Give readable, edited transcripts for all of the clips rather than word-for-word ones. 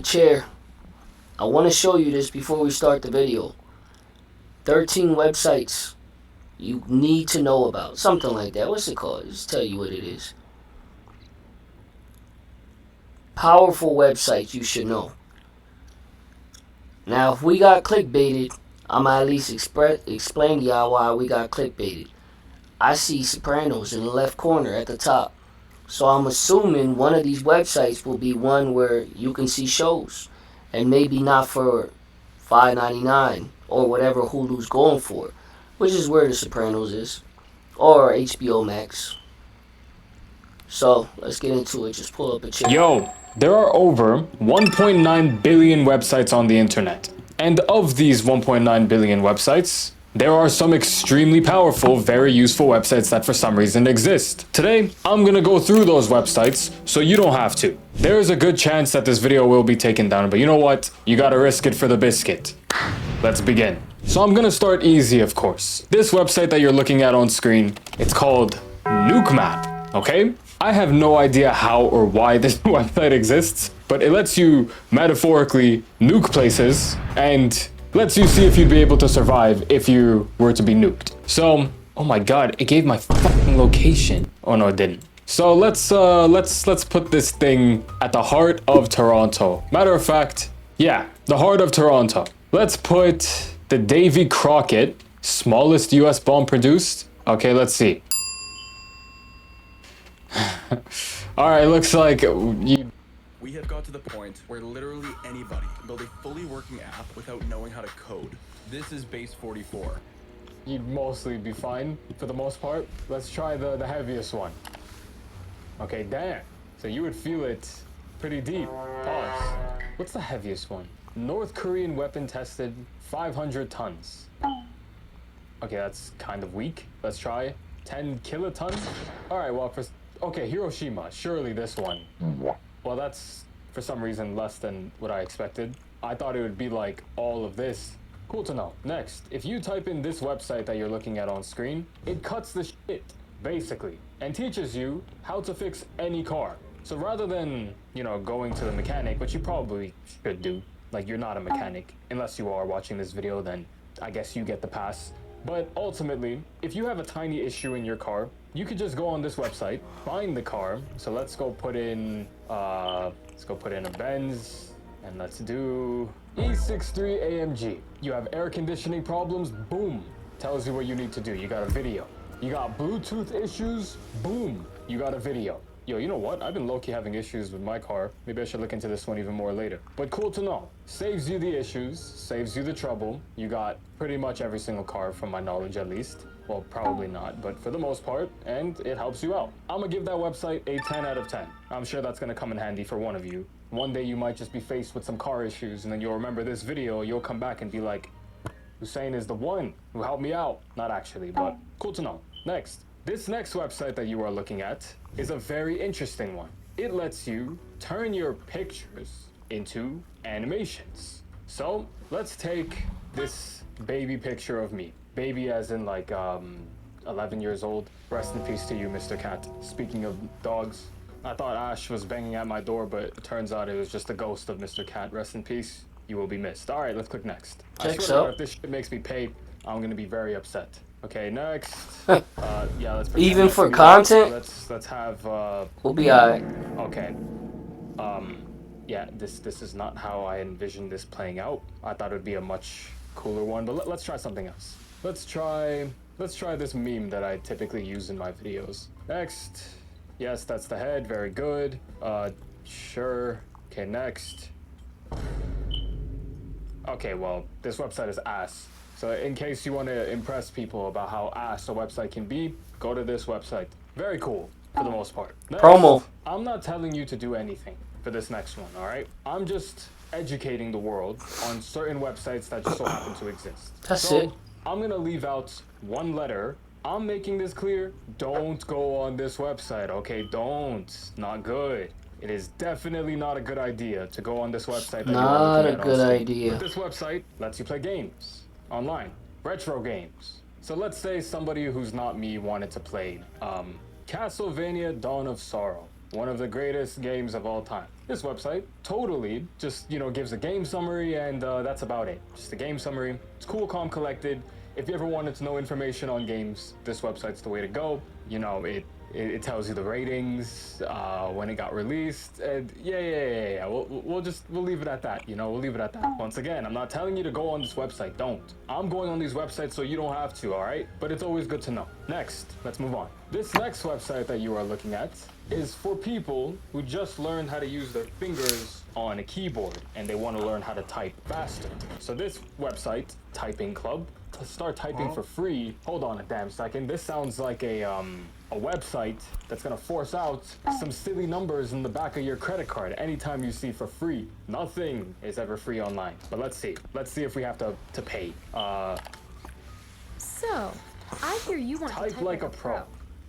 Chair, I want to show you this before we start the video. 13 websites you need to know about. Something like that. What's it called? Just tell you what it is. Powerful websites you should know. Now, if we got clickbaited, I'ma at least explain to y'all why we got clickbaited. I see Sopranos in the left corner at the top. So I'm assuming one of these websites will be one where you can see shows. And maybe not for $5.99 or whatever Hulu's going for. Which is where The Sopranos is. Or HBO Max. So, let's get into it. Just pull up a chair. Yo, there are over 1.9 billion websites on the internet. And of these 1.9 billion websites, there are some extremely powerful, very useful websites that for some reason exist. Today, I'm gonna go through those websites so you don't have to. There is a good chance that this video will be taken down, but you know what? You gotta risk it for the biscuit. Let's begin. So I'm gonna start easy, of course. This website that you're looking at on screen, it's called NukeMap, okay? I have no idea how or why this website exists, but it lets you metaphorically nuke places and lets you see if you'd be able to survive if you were to be nuked. So, oh my god, it gave my fucking location. Oh no, it didn't. So let's put this thing at the heart of Toronto. Matter of fact, yeah, the heart of Toronto. Let's put the Davy Crockett, smallest US bomb produced. Okay, let's see. Alright, looks like you... We have got to the point where literally anybody can build a fully working app without knowing how to code. This is base 44. You'd mostly be fine for the most part. Let's try the heaviest one. Okay, damn. So you would feel it pretty deep. Pause. What's the heaviest one? North Korean weapon tested 500 tons. Okay, that's kind of weak. Let's try 10 kilotons. All right, well, okay, Hiroshima. Surely this one. Well, that's for some reason less than what I expected. I thought it would be like all of this. Cool to know. Next, if you type in this website that you're looking at on screen, it cuts the shit, basically, and teaches you how to fix any car. So rather than, you know, going to the mechanic, which you probably should do, like you're not a mechanic, unless you are watching this video, then I guess you get the pass. But ultimately, if you have a tiny issue in your car, you could just go on this website, find the car. So let's go put in a Benz, and let's do E63 AMG. You have air conditioning problems, boom, tells you what you need to do. You got a video. You got Bluetooth issues, boom, you got a video. Yo, you know what? I've been low-key having issues with my car. Maybe I should look into this one even more later. But cool to know. Saves you the issues, saves you the trouble. You got pretty much every single car from my knowledge at least. Well, probably not, but for the most part, and it helps you out. I'm gonna give that website a 10 out of 10. I'm sure that's gonna come in handy for one of you. One day you might just be faced with some car issues, and then you'll remember this video, you'll come back and be like, Hussein is the one who helped me out. Not actually, but cool to know. Next. This next website that you are looking at is a very interesting one. It lets you turn your pictures into animations. So let's take this baby picture of me. Baby as in like 11 years old. Rest in peace to you, Mr. Cat. Speaking of dogs, I thought Ash was banging at my door, but it turns out it was just a ghost of Mr. Cat. Rest in peace. You will be missed. All right, let's click next. I swear to God, if this shit makes me pay, I'm gonna be very upset. Okay, next. Yeah, let's Even for content? Let's have We'll be alright. Okay. Yeah, this is not how I envisioned this playing out. I thought it would be a much cooler one, but let's try something else. Let's try this meme that I typically use in my videos. Next. Yes, that's the head. Very good. Sure. Okay, next. Okay, well, this website is ass. So in case you want to impress people about how ass a website can be, go to this website. Very cool, for the most part. Next, Promo. I'm not telling you to do anything for this next one, all right? I'm just educating the world on certain websites that just so happen to exist. That's it. I'm going to leave out one letter. I'm making this clear. Don't go on this website, okay? Don't. Not good. It is definitely not a good idea to go on this website. Not a good idea. But this website lets you play games online, retro games. So let's say somebody who's not me wanted to play Castlevania Dawn of Sorrow. one of the greatest games of all time. This website totally just, gives a game summary, and that's about it. Just a game summary. It's cool, calm, collected. If you ever wanted to know information on games, this website's the way to go. It tells you the ratings, when it got released, and yeah. We'll leave it at that. We'll leave it at that. Once again, I'm not telling you to go on this website. Don't. I'm going on these websites so you don't have to. All right. But it's always good to know. Next, let's move on. This next website that you are looking at is for people who just learned how to use their fingers on a keyboard and they want to learn how to type faster. So this website, Typing Club, to start typing for free. Hold on a damn second. This sounds like a website that's gonna force out some silly numbers in the back of your credit card anytime you see for free. Nothing is ever free online. But let's see. Let's see if we have to pay. So, I hear you want to Type type like a pro.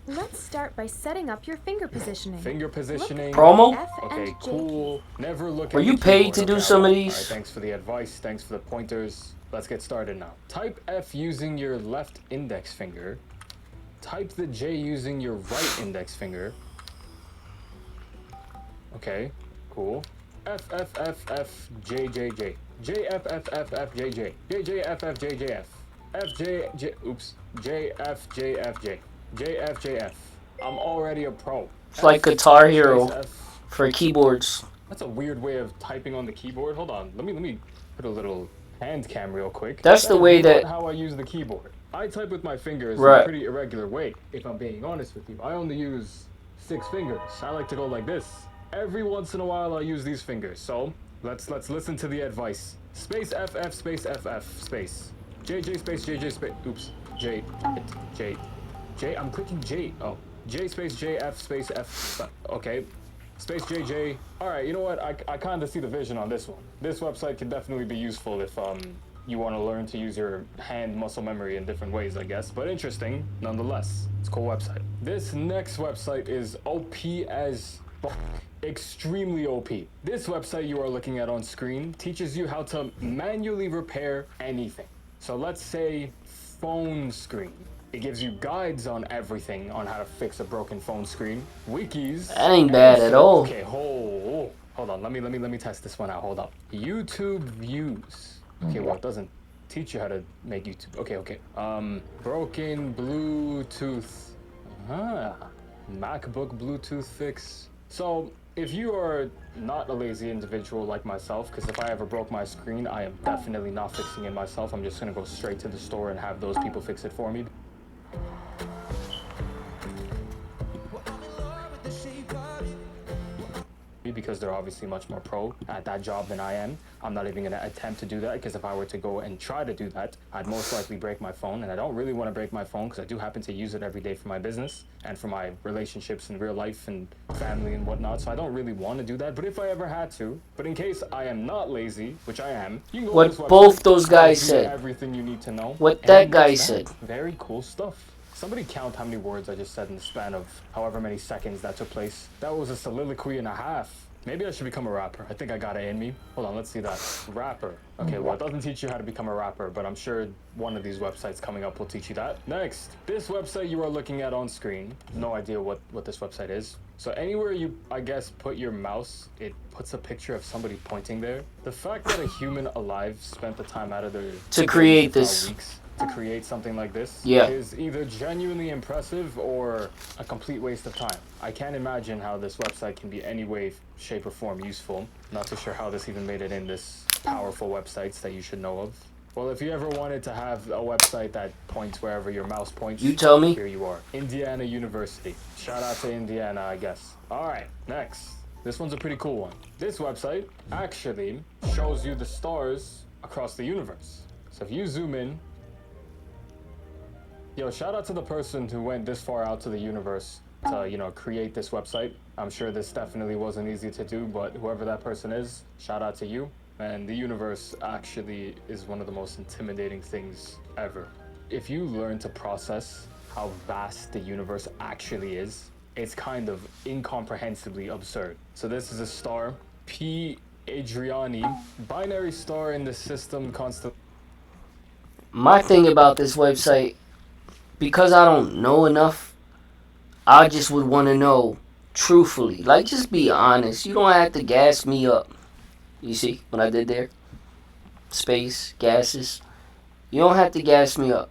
Let's start by setting up your finger positioning. Finger positioning. Promo? F and Okay, J cool. Never look Were at you the paid keyboard. to do Okay, some of all these? right, thanks for the advice. Thanks for the pointers. Let's get started now. Type F using your left index finger. Type the J using your right index finger. Okay, cool. F F F F J J J. J F F F F J J. J J F F J J F. F J J. Oops. J F J F J. J F J F. I'm already a pro. It's like Guitar Space Hero F. for keyboards. That's a weird way of typing on the keyboard. Hold on. Let me put a little hand cam real quick. That's the is way not that- how I use the keyboard. I type with my fingers in Right. a pretty irregular way. If I'm being honest with you, I only use 6 fingers. I like to go like this. Every once in a while, I use these fingers. So let's listen to the advice. Space F F space F F space. J J space J J space. Oops. J J J. I'm clicking J. Oh. J space J F space F. Okay. Space JJ. All right, you know what? I kind of see the vision on this one. This website can definitely be useful if you want to learn to use your hand muscle memory in different ways, I guess. But interesting, nonetheless. It's a cool website. This next website is OP as fuck. Extremely OP. This website you are looking at on screen teaches you how to manually repair anything. So let's say phone screen. It gives you guides on everything on how to fix a broken phone screen, wikis. That ain't bad at all. Okay, hold on. Let me test this one out. Hold up. YouTube views. Okay, well, it doesn't teach you how to make YouTube. Okay. Broken Bluetooth. MacBook Bluetooth fix. So if you are not a lazy individual like myself, because if I ever broke my screen, I am definitely not fixing it myself. I'm just gonna go straight to the store and have those people fix it for me. Because they're obviously much more pro at that job than I am. I'm not even going to attempt to do that, because if I were to go and try to do that, I'd most likely break my phone, and I don't really want to break my phone because I do happen to use it every day for my business and for my relationships in real life and family and whatnot, so I don't really want to do that. But if I ever had to, but in case I am not lazy, which I am, you can go What on this website, both those guys it'll give you said. everything you need to know. What and that guy that's said. very cool stuff. Somebody count how many words I just said in the span of however many seconds that took place. That was a soliloquy and a half. Maybe I should become a rapper. I think I got it in me. Hold on, let's see that. Rapper. Okay, well, it doesn't teach you how to become a rapper, but I'm sure one of these websites coming up will teach you that. Next, this website you are looking at on screen. No idea what this website is. So anywhere you, I guess, put your mouse, it puts a picture of somebody pointing there. The fact that a human alive spent the time out of their To create this. weeks to create something like this Yeah. is either genuinely impressive or a complete waste of time. I can't imagine how this website can be any way, shape, or form useful. Not too sure how this even made it in this powerful websites that you should know of. Well, if you ever wanted to have a website that points wherever your mouse points, You tell me. here you are. Indiana University. Shout out to Indiana, I guess. All right, next. This one's a pretty cool one. This website actually shows you the stars across the universe. So if you zoom in, yo, shout out to the person who went this far out to the universe to, create this website. I'm sure this definitely wasn't easy to do, but whoever that person is, shout out to you. And the universe actually is one of the most intimidating things ever. If you learn to process how vast the universe actually is, it's kind of incomprehensibly absurd. So this is a star, P Adriani, binary star in the system constant. My thing about this website, because I don't know enough, I just would want to know truthfully. Like, just be honest. You don't have to gas me up. You see what I did there? Space, gases. You don't have to gas me up.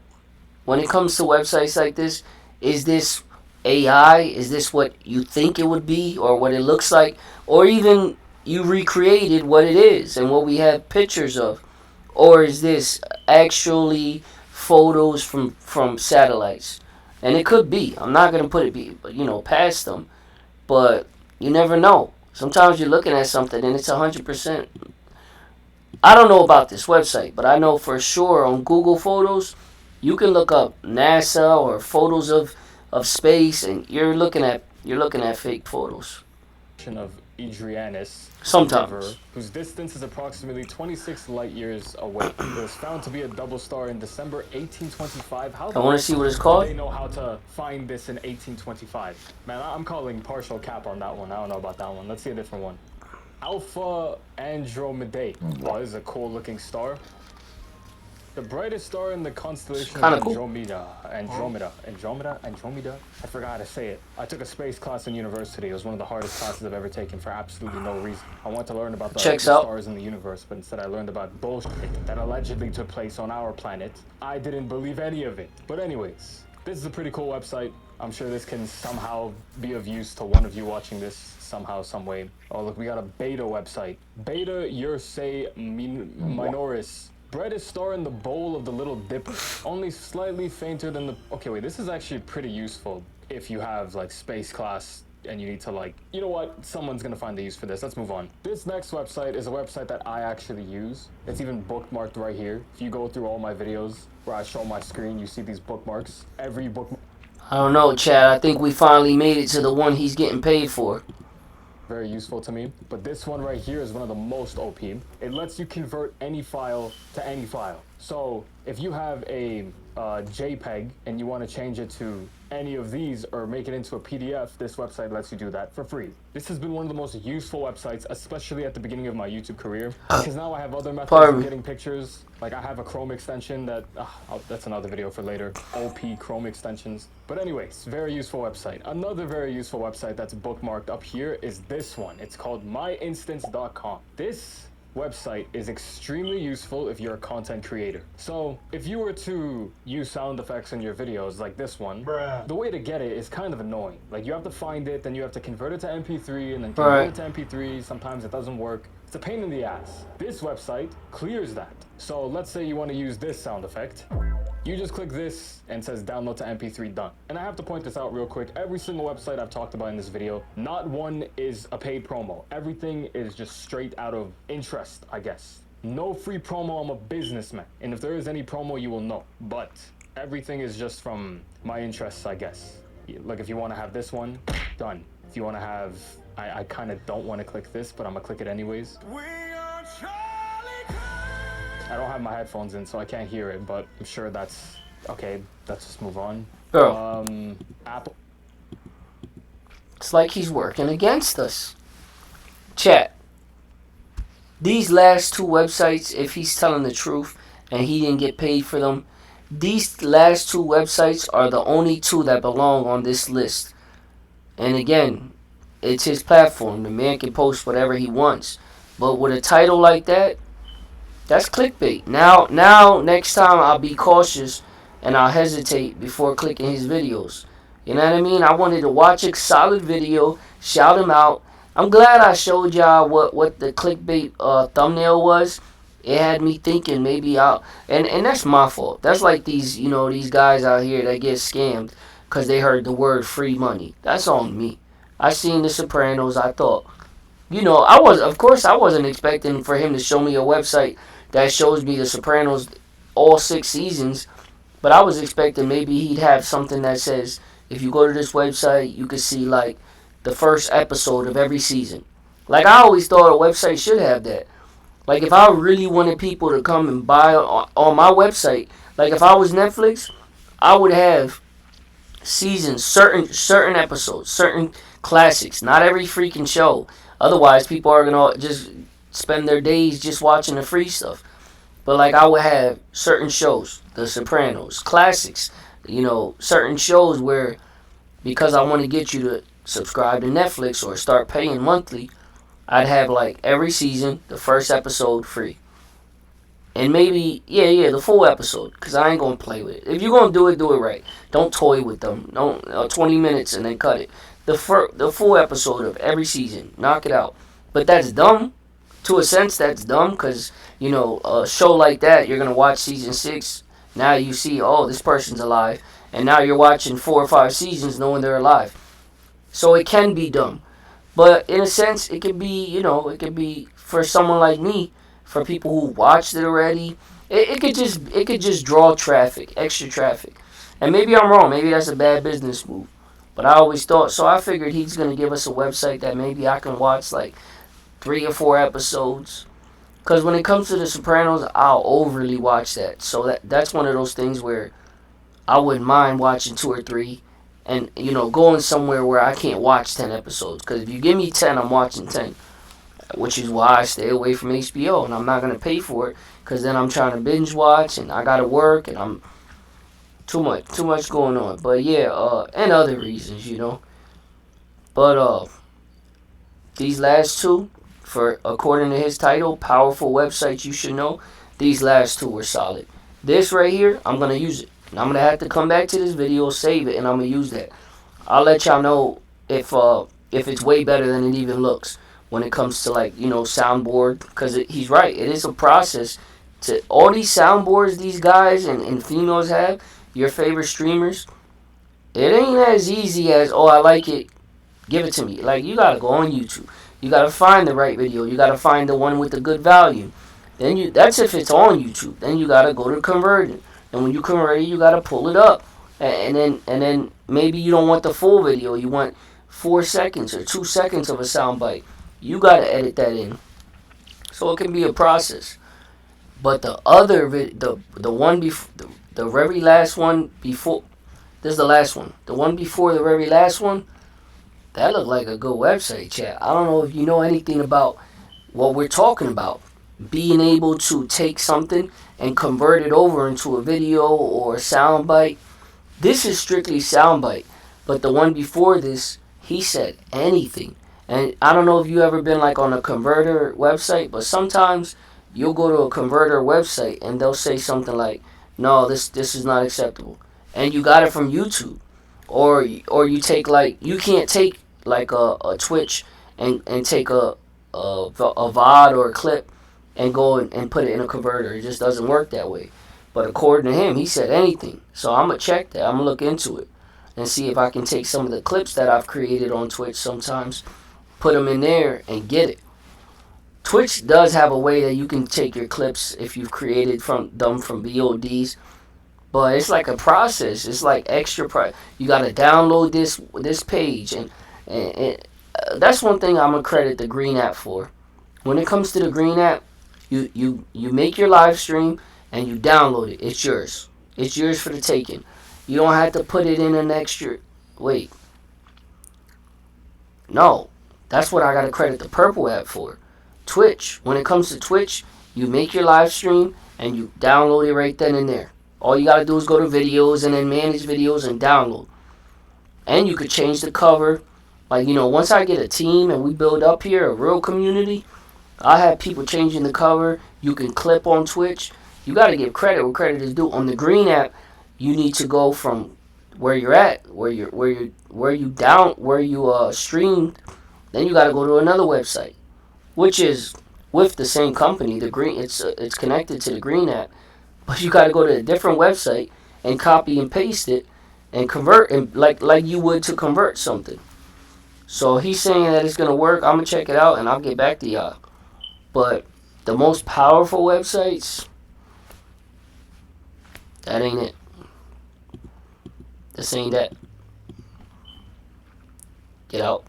When it comes to websites like this, is this AI? Is this what you think it would be or what it looks like? Or even you recreated what it is and what we have pictures of? Or is this actually photos from satellites? And it could be. I'm not going to put it past them. But you never know. Sometimes you're looking at something and it's 100%. I don't know about this website, but I know for sure on Google Photos, you can look up NASA or photos of space, and you're looking at fake photos. Of Adrianus, Sometimes. River, whose distance is approximately 26 light years away. It was found to be a double star in December 1825. How I want to see what it's do called. they know how to find this in 1825? Man, I'm calling partial cap on that one. I don't know about that one. Let's see a different one. Alpha Andromedae. Wow, this is a cool looking star. The brightest star in the constellation Kinda of cool. Andromeda. I forgot how to say it. I took a space class in university. It was one of the hardest classes I've ever taken for absolutely no reason. I wanted to learn about the Checks out. stars in the universe, but instead I learned about bullshit that allegedly took place on our planet. I didn't believe any of it. But anyways, this is a pretty cool website. I'm sure this can somehow be of use to one of you watching this somehow, some way. Oh, look, we got a beta website. Beta Ursae Minoris. Brightest star in the bowl of the Little Dipper. Only slightly fainter than the... Okay, wait, this is actually pretty useful if you have, like, space class and you need to, like... You know what? Someone's gonna find the use for this. Let's move on. This next website is a website that I actually use. It's even bookmarked right here. If you go through all my videos where I show my screen, you see these bookmarks. Every bookmark... I don't know, Chad. I think we finally made it to the one he's getting paid for. Very useful to me, but this one right here is one of the most OP. It lets you convert any file to any file. So if you have a JPEG and you want to change it to any of these or make it into a PDF, this website lets you do that for free. This has been one of the most useful websites, especially at the beginning of my YouTube career, because now I have other methods of getting pictures. Like I have a Chrome extension that, that's another video for later, OP Chrome extensions. But anyways, very useful website. Another very useful website that's bookmarked up here is this one. It's called myinstance.com. This website is extremely useful if you're a content creator. So if you were to use sound effects in your videos like this one, the way to get it is kind of annoying. Like you have to find it, then you have to convert it to MP3 and then convert it to MP3. Sometimes it doesn't work. It's a pain in the ass. This website clears that. So let's say you want to use this sound effect. You just click this and it says download to MP3 done. And I have to point this out real quick. Every single website I've talked about in this video, not one is a paid promo. Everything is just straight out of interest, I guess. No free promo, I'm a businessman. And if there is any promo, you will know. But everything is just from my interests, I guess. Like if you want to have this one, done. If you want to have, I kind of don't want to click this, but I'm gonna click it anyways. I don't have my headphones in, so I can't hear it, but I'm sure that's okay. Let's just move on. Bro, Apple. it's like he's working against us. Chat. These last two websites, if he's telling the truth and he didn't get paid for them, these last two websites are the only two that belong on this list. And again, it's his platform. The man can post whatever he wants. But with a title like that, that's clickbait. Now, next time I'll be cautious and I'll hesitate before clicking his videos. You know what I mean? I wanted to watch a solid video, shout him out. I'm glad I showed y'all what the clickbait thumbnail was. It had me thinking maybe I'll... And that's my fault. That's like these guys out here that get scammed because they heard the word free money. That's on me. I seen The Sopranos. I thought... I wasn't expecting for him to show me a website that shows me The Sopranos all 6 seasons, but I was expecting maybe he'd have something that says, if you go to this website, you could see, like, the first episode of every season. Like, I always thought a website should have that. Like, if I really wanted people to come and buy on my website, like, if I was Netflix, I would have seasons, certain episodes, certain classics, not every freaking show. Otherwise, people are going to just spend their days just watching the free stuff. But, like, I would have certain shows, The Sopranos, classics, certain shows where, because I want to get you to subscribe to Netflix or start paying monthly, I'd have like every season, the first episode free. And maybe, yeah, the full episode, because I ain't going to play with it. If you're going to do it right. Don't toy with them. Don't 20 minutes and then cut it. The full episode of every season. Knock it out. But that's dumb. To a sense, that's dumb, because, you know, a show like that, you're going to watch season 6. Now you see, oh, this person's alive. And now you're watching 4 or 5 seasons knowing they're alive. So it can be dumb. But in a sense, it could be, you know, it could be for someone like me, for people who watched it already. It could just draw traffic, extra traffic. And maybe I'm wrong. Maybe that's a bad business move. But I always thought, so I figured he's going to give us a website that maybe I can watch like 3 or 4 episodes. Because when it comes to The Sopranos, I'll overly watch that. So that's one of those things where I wouldn't mind watching 2 or 3. And, you know, going somewhere where I can't watch 10 episodes. Because if you give me 10, I'm watching 10. Which is why I stay away from HBO. And I'm not going to pay for it. Because then I'm trying to binge watch. And I got to work. And I'm too much going on. But yeah, and other reasons, you know. But these last 2, for according to his title, powerful websites you should know, these last 2 were solid. This right here, I'm going to use it. And I'm going to have to come back to this video, save it, and I'm going to use that. I'll let y'all know if it's way better than it even looks when it comes to, like, you know, soundboard. Because he's right. It is a process. To all these soundboards these guys and females have, your favorite streamers, it ain't as easy as, oh, I like it, give it to me. Like, you got to go on YouTube. You got to find the right video. You got to find the one with the good value. Then that's if it's on YouTube. Then you got to go to converting. And when you convert it, you got to pull it up. And then maybe you don't want the full video. You want 4 seconds or 2 seconds of a soundbite. You got to edit that in. So it can be a process. But the other, the one before, the very last one before, this is the last one. The one before the very last one, that looked like a good website, chat. I don't know if you know anything about what we're talking about. Being able to take something and convert it over into a video or a soundbite. This is strictly soundbite. But the one before this, he said anything. And I don't know if you ever been like on a converter website, but sometimes you'll go to a converter website and they'll say something like, no, this is not acceptable. And you got it from YouTube. Or you take like, you can't take like a Twitch and take a VOD or a clip and go and put it in a converter. It just doesn't work that way. But according to him, he said anything. So I'm going to check that. I'm going to look into it and see if I can take some of the clips that I've created on Twitch sometimes, put them in there and get it. Twitch does have a way that you can take your clips if you've created them from VODs. But it's like a process. It's like extra. You got to download this page. And that's one thing I'm going to credit the Green app for. When it comes to the Green app, you make your live stream and you download it. It's yours. It's yours for the taking. You don't have to put it in an extra. Wait. No. That's what I got to credit the Purple app for. Twitch. When it comes to Twitch, you make your live stream and you download it right then and there. All you got to do is go to videos and then manage videos and download. And you could change the cover. Like, you know, once I get a team and we build up here, a real community, I have people changing the cover. You can clip on Twitch. You got to give credit where credit is due. On the Green app, you need to go from where you're at, where you streamed. Then you got to go to another website, which is with the same company. The Green, it's connected to the Green app, but you got to go to a different website and copy and paste it and convert, and like you would to convert something. So he's saying that it's gonna work. I'm gonna check it out and I'll get back to y'all. But the most powerful websites, that ain't it. This ain't that. Get out.